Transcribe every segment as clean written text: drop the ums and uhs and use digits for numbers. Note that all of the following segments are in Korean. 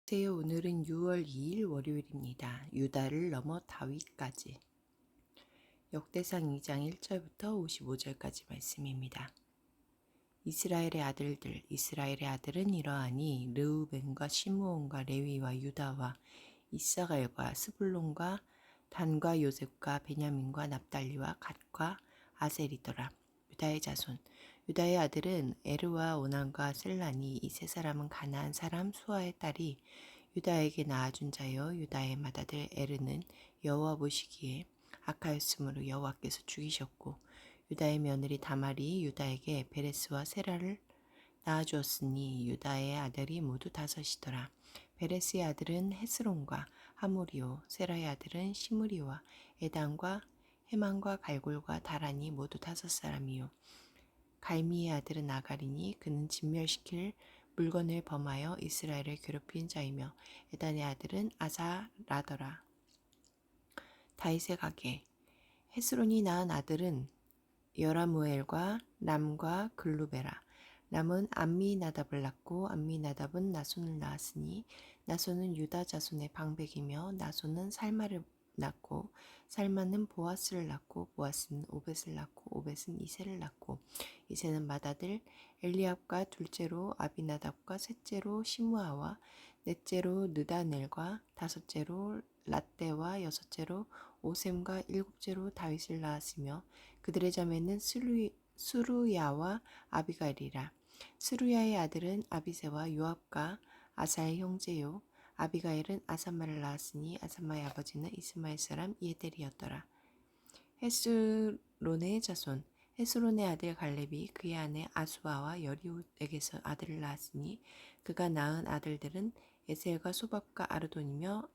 안녕하세요. 오늘은 6월 2일 월요일입니다. 유다를 넘어 다윗까지. 역대상 2장 1절부터 55절까지 말씀입니다. 이스라엘의 아들들, 이스라엘의 아들은 이러하니 르우벤과 시므온과 레위와 유다와 이사갈과 스불론과 단과 요셉과 베냐민과 납달리와 갓과 아셀이더라. 유다의 자손. 유다의 아들은 에르와 오난과 셀라니. 이 세 사람은 가나안 사람 수아의 딸이 유다에게 낳아준 자여. 유다의 맏아들 에르는 여호와 보시기에 악하였으므로 여호와께서 죽이셨고, 유다의 며느리 다말이 유다에게 베레스와 세라를 낳아주었으니 유다의 아들이 모두 다섯이더라. 베레스의 아들은 헤스론과 하모리오, 세라의 아들은 시므리와 에단과 헤만과 갈골과 다란이 모두 다섯 사람이요. 갈미의 아들은 아가리니 그는 진멸시킬 물건을 범하여 이스라엘을 괴롭힌 자이며, 에단의 아들은 아사라더라. 다윗의 가계. 헤스론이 낳은 아들은 여라무엘과 람과 글루베라. 람은 암미나답을 낳고 암미나답은 나손을 낳았으니 나손은 유다 자손의 방백이며 나손은 살마를 낳고 살마는 보아스를 낳고 보아스는 오벳을 낳고 오벳은 이새를 낳고 이새는 맏아들 엘리압과 둘째로 아비나답과 셋째로 시므아와 넷째로 느다넬과 다섯째로 라떼와 여섯째로 오셈과 일곱째로 다윗을 낳았으며 그들의 자매는 수루야와 아비가일이라. 수루야의 아들은 아비새와 요압과 아사의 형제요. 아비가일은 아사마를 낳았으니 아사마의 아버지는 이스마엘 사람 예델이었더라. 헤스론의 자손. 헤스론의 아들 갈렙이 그의 아내 아수아와 여리옷에게서 아들을 낳았으니 그가 낳은 아들들은 에셀과 소밥과 아르돈이며,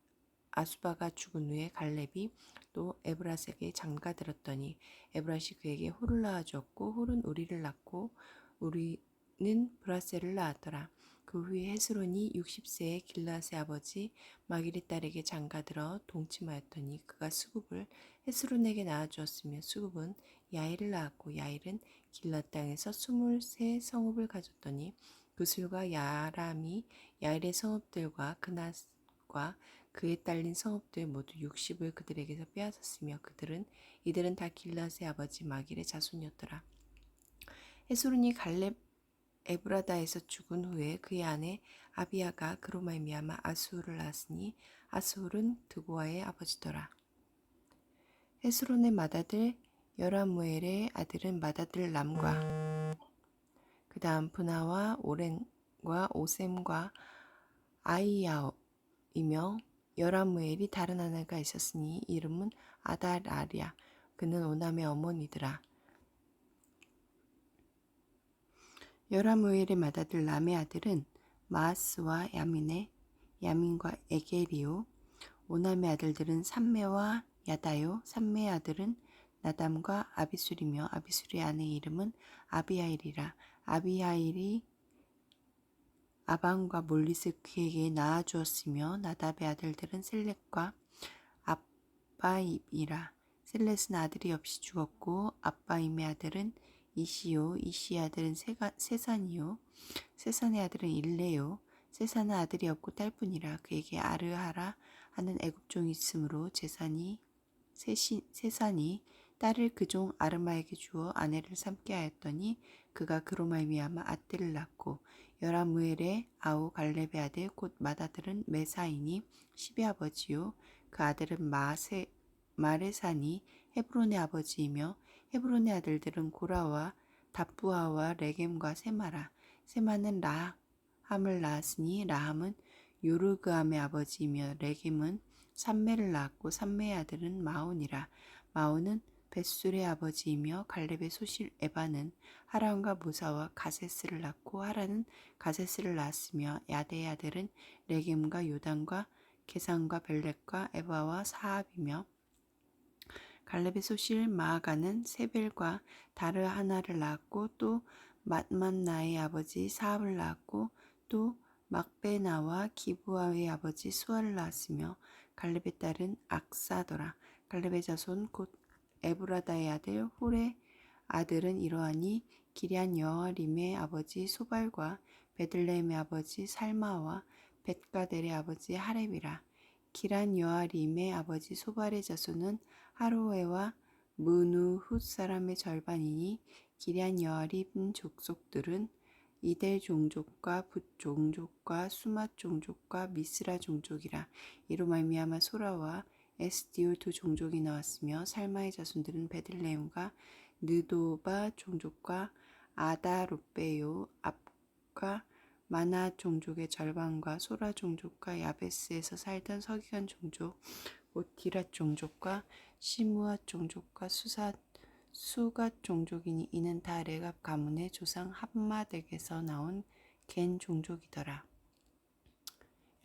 아수바가 죽은 후에 갈렙이 또 에브라스에게 장가들었더니 에브라시 그에게 홀을 낳아주었고 홀은 우리를 낳고 우리는 브라셀을 낳았더라. 그 후에 헤스론이 60세에 길라스의 아버지 마길의 딸에게 장가들어 동침하였더니 그가 수굽을 헤스론에게 낳아주었으며 수굽은 야일을 낳았고 야일은 길라 땅에서 23 성읍을 가졌더니 그술과 야람이 야일의 성읍들과 그낫과 그에 딸린 성읍들 모두 60을 그들에게서 빼앗았으며 이들은 다 길라스의 아버지 마길의 자손이었더라. 헤스론이 갈렙 에브라다에서 죽은 후에 그의 아내 아비야가 그로 말미암아 아스훌을 낳았으니 아스훌은 드고아의 아버지더라. 헤스론의 맏아들 여라무엘의 아들은 맏아들 람과 그 다음 분하와 오렌과 오셈과 아이야이며, 여라무엘이 다른 아내가 있었으니 이름은 아달아랴. 그는 오남의 어머니더라. 여라무엘의 맏아들 람의 아들은 마아스와 야민과 에게리오. 오남의 아들들은 삼메와 야다요. 삼메의 아들은 나담과 아비술이며 아비술의 아내의 이름은 아비하일이라. 아비하일이 아방과 몰릿을 그에게 낳아주었으며 나답의 아들들은 셀렛과 아바입이라. 셀렛은 아들이 없이 죽었고 아바임의 아들은 이시요. 이시의 아들은 세산이요. 세산의 아들은 일레요. 세산은 아들이 없고 딸뿐이라. 그에게 아르하라 하는 애굽종이 있으므로 세산이 딸을 그 종 아르마에게 주어 아내를 삼게 하였더니 그가 그로 말미암아 아떼를 낳고, 여라무엘의 아우 갈렙의 아들 곧 맏아들은 메사이니 10의 아버지요. 그 아들은 마레산이 헤브론의 아버지이며, 헤브론의 아들들은 고라와 답부아와 레겜과 세마라. 세마는 라함을 낳았으니 라함은 요르그암의 아버지이며, 레겜은 삼메를 낳았고 삼메의 아들은 마온이라. 마온은 벳술의 아버지이며, 갈렙의 소실 에바는 하란과 모사와 가세스를 낳고 하란은 가세스를 낳았으며, 야대의 아들은 레겜과 요단과 게산과 벨렉과 에바와 사압이며, 갈렙의 소실 마아가는 세벨과 다르 하나를 낳았고 또 맛만나의 아버지 사압을 낳았고 또 막베나와 기부아의 아버지 수아를 낳았으며, 갈렙의 딸은 악사더라. 갈렙의 자손 곧 에브라다의 아들 홀의 아들은 이러하니 기럇 여아림의 아버지 소발과 베들레헴의 아버지 살마와 벳가델의 아버지 하렙이라. 기란 여아림의 아버지 소발의 자손은 하로에와 무누 훗 사람의 절반이니 기란 여아림 족속들은 이델 종족과 붓 종족과 수맛 종족과 미스라 종족이라. 이로 말미암아 소라와 에스디올 두 종족이 나왔으며 살마의 자손들은 베들레헴과 느도바 종족과 아다롯베요 앞과 마나 종족의 절반과 소라 종족과 야베스에서 살던 서기관 종족 곧 디랏 종족과 시므앗 종족과 수갓 종족이니 이는 다 레갑 가문의 조상 함맛에게서 나온 겐 종족이더라.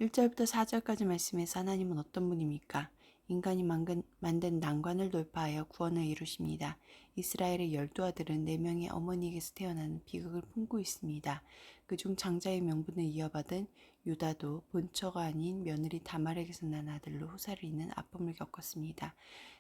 1절부터 4절까지 말씀에서 하나님은 어떤 분입니까? 인간이 만든 난관을 돌파하여 구원을 이루십니다. 이스라엘의 12아들은 4명의 어머니에게서 태어나는 비극을 품고 있습니다. 그중 장자의 명분을 이어받은 유다도 본처가 아닌 며느리 다말에게서 난 아들로 후사를 잇는 아픔을 겪었습니다.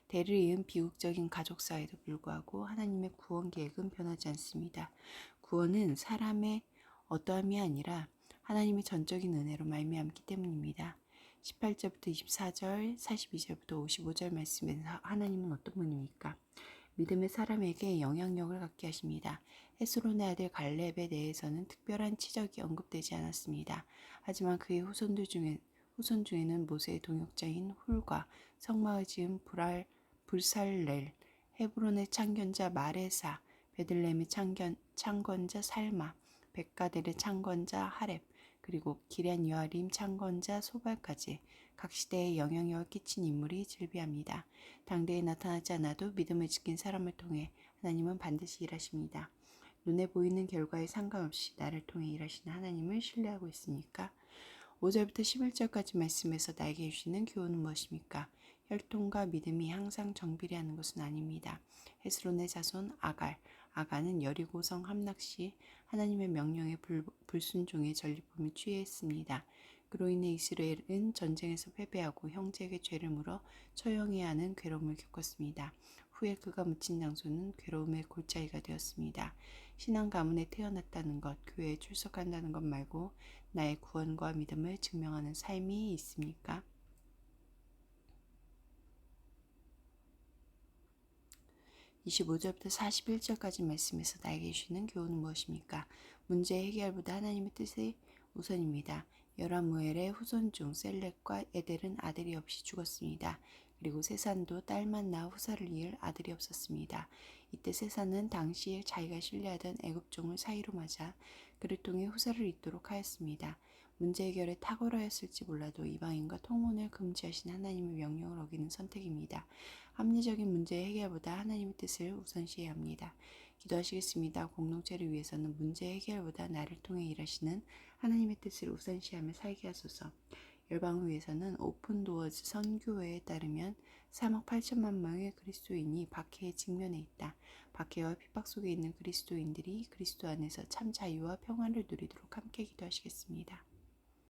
대를 이은 비극적인 가족사에도 불구하고 하나님의 구원 계획은 변하지 않습니다. 구원은 사람의 어떠함이 아니라 하나님의 전적인 은혜로 말미암기 때문입니다. 18절부터 24절, 42절부터 55절 말씀에서 하나님은 어떤 분입니까? 믿음의 사람에게 영향력을 갖게 하십니다. 헤스론의 아들 갈렙에 대해서는 특별한 치적이 언급되지 않았습니다. 하지만 그의 후손 중에는 모세의 동역자인 훌과 성마을 지은 불살렐, 헤브론의 창건자 마레사, 베들레헴의 창건자 살마, 벳가델의 창건자 하렙, 그리고 기럇 여아림 창건자 소발까지 각 시대에 영향력을 끼친 인물이 즐비합니다. 당대에 나타나지 않아도 믿음을 지킨 사람을 통해 하나님은 반드시 일하십니다. 눈에 보이는 결과에 상관없이 나를 통해 일하시는 하나님을 신뢰하고 있으니까. 5절부터 11절까지 말씀에서 나에게 주시는 교훈은 무엇입니까? 혈통과 믿음이 항상 정비례하는 것은 아닙니다. 헤스론의 자손 아갈은 여리고성 함락시 하나님의 명령에 불순종의 전리품을 취했습니다. 그로 인해 이스라엘은 전쟁에서 패배하고 형제에게 죄를 물어 처형해야 하는 괴로움을 겪었습니다. 후에 그가 묻힌 장소는 괴로움의 골짜기가 되었습니다. 신앙 가문에 태어났다는 것, 교회에 출석한다는 것 말고 나의 구원과 믿음을 증명하는 삶이 있습니까? 25절부터 41절까지 말씀에서 나에게 주시는 교훈은 무엇입니까? 문제 해결보다 하나님의 뜻이 우선입니다. 여라무엘의 후손 중 셀렉과 에델은 아들이 없이 죽었습니다. 그리고 세산도 딸만 낳아 후사를 이을 아들이 없었습니다. 이때 세산은 당시에 자기가 신뢰하던 애굽종을 사이로 맞아 그를 통해 후사를 잇도록 하였습니다. 문제 해결에 탁월하였을지 몰라도 이방인과 통혼을 금지하신 하나님의 명령을 어기는 선택입니다. 합리적인 문제 해결보다 하나님의 뜻을 우선시해야 합니다. 기도하시겠습니다. 공동체를 위해서는 문제 해결보다 나를 통해 일하시는 하나님의 뜻을 우선시하며 살게 하소서. 열방을 위해서는 오픈도어즈 선교회에 따르면 3억 8천만 명의 그리스도인이 박해에 직면해 있다. 박해와 핍박 속에 있는 그리스도인들이 그리스도 안에서 참 자유와 평안을 누리도록 함께 기도하시겠습니다.